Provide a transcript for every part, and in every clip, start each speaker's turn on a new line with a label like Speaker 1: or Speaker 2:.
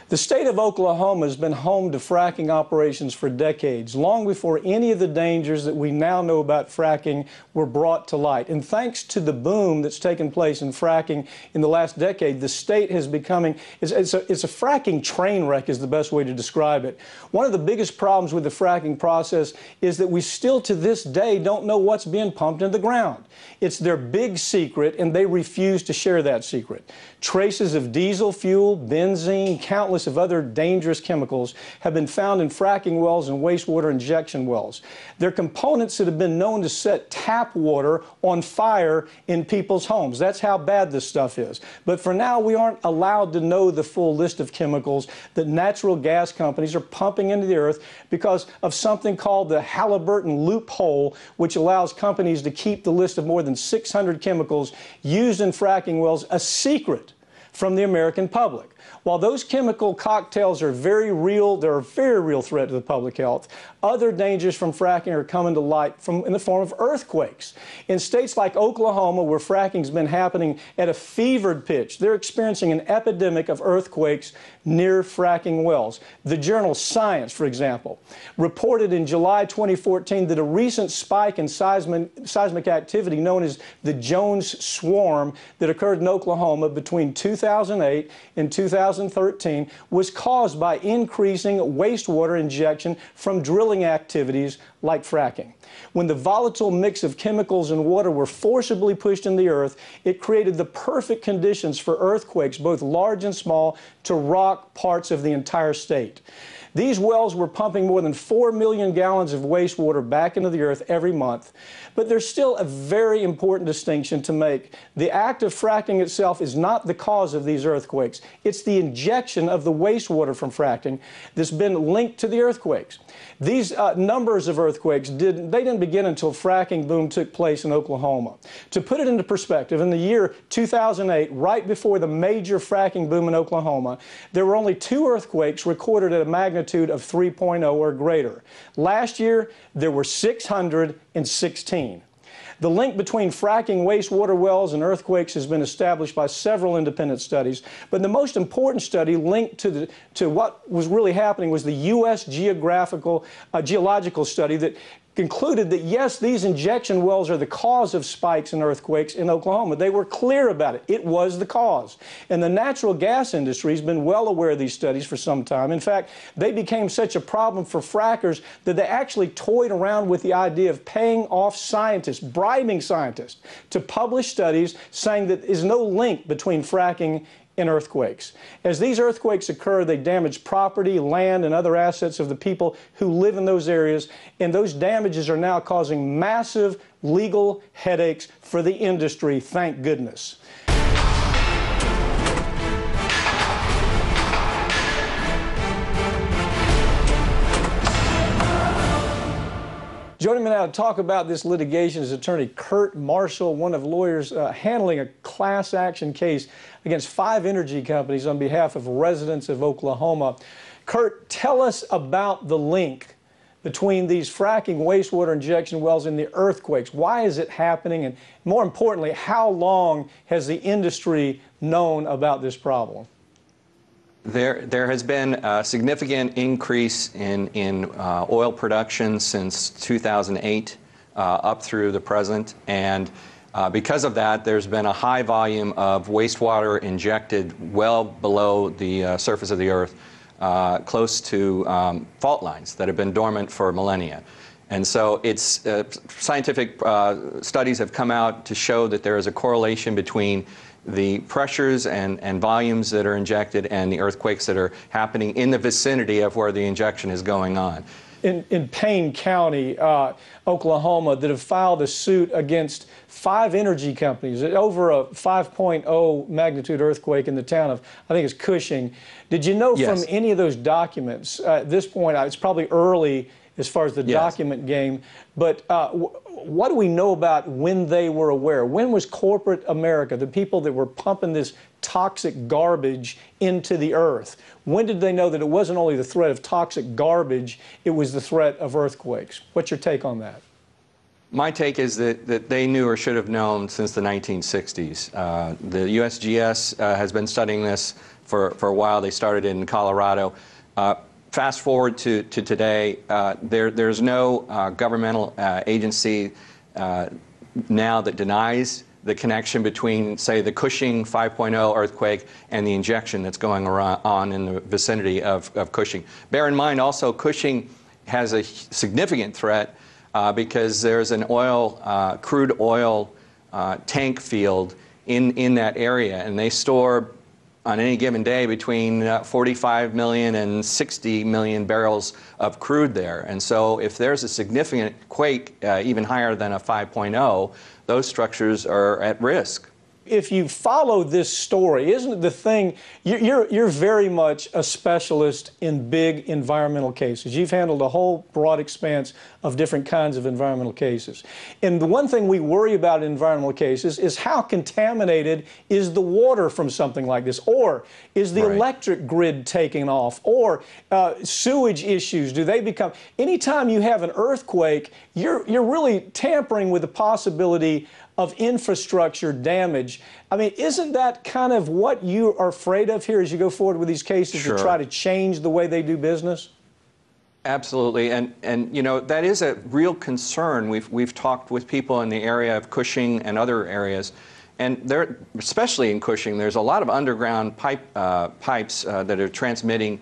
Speaker 1: The state of Oklahoma has been home to fracking operations for decades, long before any of the dangers that we now know about fracking were brought to light. And thanks to the boom that's taken place in fracking in the last decade, the state has becoming, it's a fracking train wreck is the best way to describe it. One of the biggest problems with the fracking process is that we still to this day don't know what's being pumped into the ground. It's their big secret, and they refuse to share that secret. Traces of diesel fuel, benzene, countless of other dangerous chemicals have been found in fracking wells and wastewater injection wells. They're components that have been known to set tap water on fire in people's homes. That's how bad this stuff is. But for now, we aren't allowed to know the full list of chemicals that natural gas companies are pumping into the earth because of something called the Halliburton loophole, which allows companies to keep the list of more than 600 chemicals used in fracking wells a secret from the American public. While those chemical cocktails are very real, they're a very real threat to the public health, other dangers from fracking are coming to light in the form of earthquakes. In states like Oklahoma, where fracking's been happening at a fevered pitch, they're experiencing an epidemic of earthquakes near fracking wells. The journal Science, for example, reported in July 2014 that a recent spike in seismic activity known as the Jones Swarm that occurred in Oklahoma between 2008 and 2013 was caused by increasing wastewater injection from drilling activities like fracking. When the volatile mix of chemicals and water were forcibly pushed in the earth, it created the perfect conditions for earthquakes, both large and small, to rock parts of the entire state. These wells were pumping more than 4 million gallons of wastewater back into the earth every month. But there's still a very important distinction to make. The act of fracking itself is not the cause of these earthquakes. It's the injection of the wastewater from fracking that's been linked to the earthquakes. These numbers of earthquakes didn't begin until fracking boom took place in Oklahoma. To put it into perspective, in the year 2008, right before the major fracking boom in Oklahoma, there were only 2 earthquakes recorded at a magnitude of 3.0 or greater. Last year, there were 616. The link between fracking wastewater wells and earthquakes has been established by several independent studies, but the most important study linked to what was really happening was the U.S. geological study that concluded that, yes, these injection wells are the cause of spikes and earthquakes in Oklahoma. They were clear about it. It was the cause. And the natural gas industry has been well aware of these studies for some time. In fact, they became such a problem for frackers that they actually toyed around with the idea of paying off scientists, bribing scientists, to publish studies saying that there's no link between fracking and earthquakes. As these earthquakes occur, they damage property, land, and other assets of the people who live in those areas, and those damages are now causing massive legal headaches for the industry, thank goodness. Joining me now to talk about this litigation is attorney Kurt Marshall, one of lawyers handling a class action case against 5 energy companies on behalf of residents of Oklahoma. Kurt, tell us about the link between these fracking wastewater injection wells and the earthquakes. Why is it happening? And more importantly, how long has the industry known about this problem?
Speaker 2: There has been a significant increase in oil production since 2008 up through the present, and because of that, there's been a high volume of wastewater injected well below the surface of the earth, close to fault lines that have been dormant for millennia. And so it's scientific studies have come out to show that there is a correlation between the pressures and volumes that are injected and the earthquakes that are happening in the vicinity of where the injection is going on.
Speaker 1: In Payne County, Oklahoma, that have filed a suit against 5 energy companies over a 5.0 magnitude earthquake in the town of, I think it's Cushing. Did you know from any of those documents, at this point, it's probably early as far as the document game, but what do we know about when they were aware? When was corporate America, the people that were pumping this toxic garbage into the earth, when did they know that it wasn't only the threat of toxic garbage, it was the threat of earthquakes? What's your take on that?
Speaker 2: My take is that they knew or should have known since the 1960s. The USGS has been studying this for a while. They started in Colorado. Fast forward to today, there's no governmental agency now that denies the connection between, say, the Cushing 5.0 earthquake and the injection that's going on in the vicinity of Cushing. Bear in mind also, Cushing has a significant threat because there's an crude oil tank field in that area, and they store on any given day between 45 million and 60 million barrels of crude there. And so if there's a significant quake, even higher than a 5.0, those structures are at risk.
Speaker 1: If you follow this story, isn't it the thing, you're very much a specialist in big environmental cases. You've handled a whole broad expanse of different kinds of environmental cases. And the one thing we worry about in environmental cases is how contaminated is the water from something like this, or is the electric grid taking off, or sewage issues, do they become, anytime you have an earthquake, you're really tampering with the possibility of infrastructure damage. I mean, isn't that kind of what you are afraid of here as you go forward with these cases,
Speaker 2: Sure.
Speaker 1: to try to change the way they do business?
Speaker 2: Absolutely, and you know, that is a real concern. We've talked with people in the area of Cushing and other areas, and there, especially in Cushing, there's a lot of underground pipes that are transmitting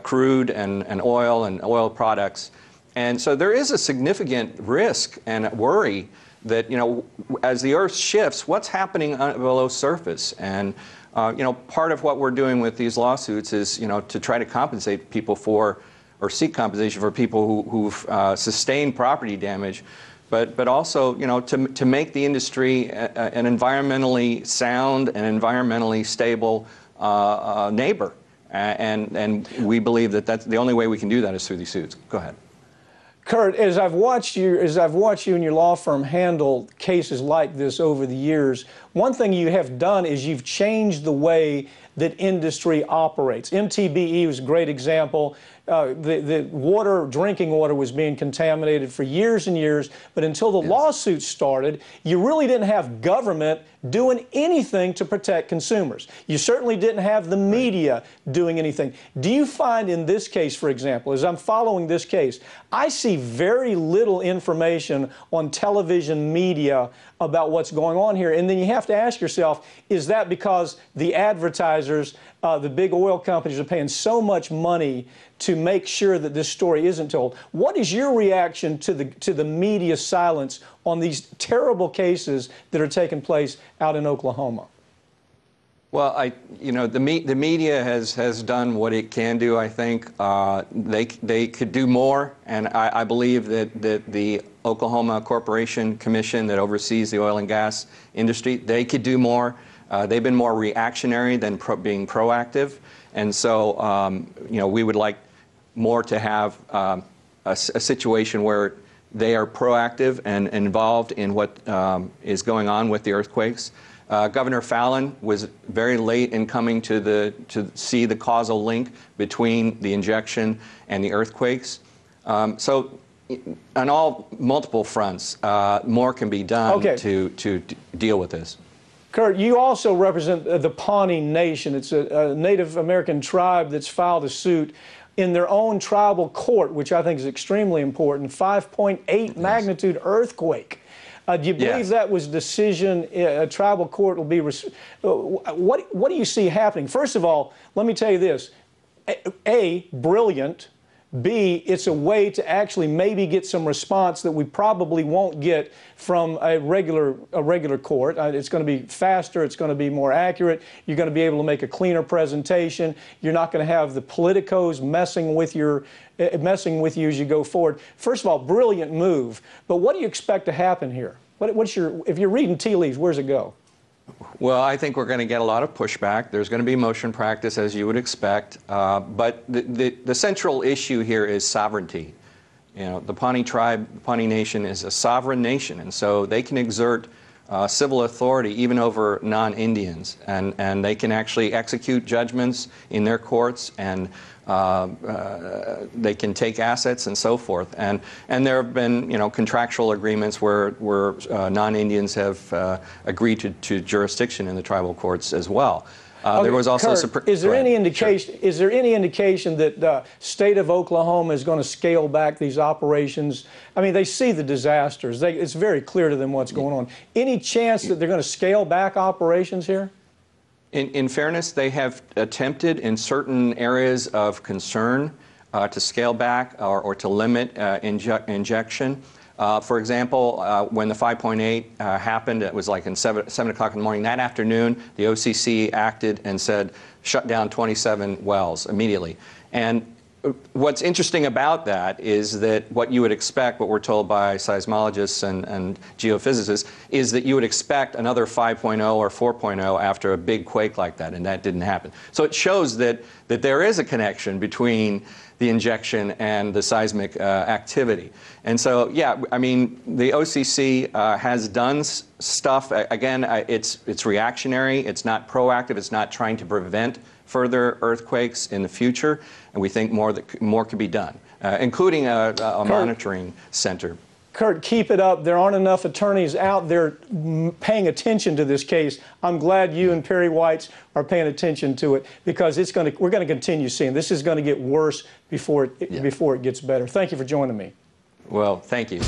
Speaker 2: crude and oil products, and so there is a significant risk and worry that, you know, as the Earth shifts, what's happening below surface? And, you know, part of what we're doing with these lawsuits is, you know, to try to compensate people for, or seek compensation for people who've sustained property damage, but also, you know, to make the industry an environmentally sound and environmentally stable neighbor. And we believe that that's the only way we can do that is through these suits. Go ahead.
Speaker 1: Kurt, as I've watched you and your law firm handle cases like this over the years, one thing you have done is you've changed the way that industry operates. MTBE was a great example. The water, drinking water, was being contaminated for years and years, but until the lawsuits started, you really didn't have government doing anything to protect consumers. You certainly didn't have the media doing anything. Do you find in this case, for example, as I'm following this case, I see very little information on television media about what's going on here, and then you have to ask yourself, is that because the advertisers, the big oil companies, are paying so much money to make sure that this story isn't told? What is your reaction to the media silence on these terrible cases that are taking place out in Oklahoma?
Speaker 2: Well, you know, the media has done what it can do. I think they could do more, and I believe that the Oklahoma Corporation Commission that oversees the oil and gas industry, they could do more. They've been more reactionary than being proactive, and so you know, we would like more to have a situation where they are proactive and involved in what is going on with the earthquakes. Governor Fallin was very late in coming to see the causal link between the injection and the earthquakes. So on multiple fronts, more can be done to deal with this.
Speaker 1: Kurt, you also represent the Pawnee Nation. It's a Native American tribe that's filed a suit in their own tribal court, which I think is extremely important, 5.8 magnitude earthquake. Do you believe that was decision a tribal court will be, what do you see happening? First of all, let me tell you this, A, brilliant, B, it's a way to actually maybe get some response that we probably won't get from a regular court. It's going to be faster, it's going to be more accurate, you're going to be able to make a cleaner presentation, you're not going to have the politicos messing with you as you go forward. First of all, brilliant move, but what do you expect to happen here? If you're reading tea leaves, where's it go?
Speaker 2: Well, I think we're going to get a lot of pushback. There's going to be motion practice, as you would expect. But the central issue here is sovereignty. You know, the Pawnee tribe, the Pawnee Nation, is a sovereign nation, and so they can exert civil authority even over non-Indians, and they can actually execute judgments in their courts, and they can take assets and so forth. And there have been, contractual agreements where non-Indians have agreed to jurisdiction in the tribal courts as well. There was also
Speaker 1: Kurt, is there any indication? Sure. Is there any indication that the state of Oklahoma is going to scale back these operations? I mean, they see the disasters. It's very clear to them what's going on. Any chance that they're going to scale back operations here?
Speaker 2: In fairness, they have attempted in certain areas of concern to scale back or to limit injection. For example, when the 5.8 happened, it was like in 7 o'clock in the morning. That afternoon, the OCC acted and said, shut down 27 wells immediately. And what's interesting about that is that what you would expect, what we're told by seismologists and geophysicists, is that you would expect another 5.0 or 4.0 after a big quake like that, and that didn't happen. So it shows that there is a connection between the injection and the seismic activity. And so, yeah, I mean, the OCC has done stuff. Again, it's reactionary. It's not proactive. It's not trying to prevent further earthquakes in the future. And we think more could be done, including a monitoring center.
Speaker 1: Kurt, keep it up. There aren't enough attorneys out there paying attention to this case. I'm glad you and Perry Whites are paying attention to it, because we're going to continue seeing this is going to get worse before it gets better. Thank you for joining me.
Speaker 2: Well, thank you.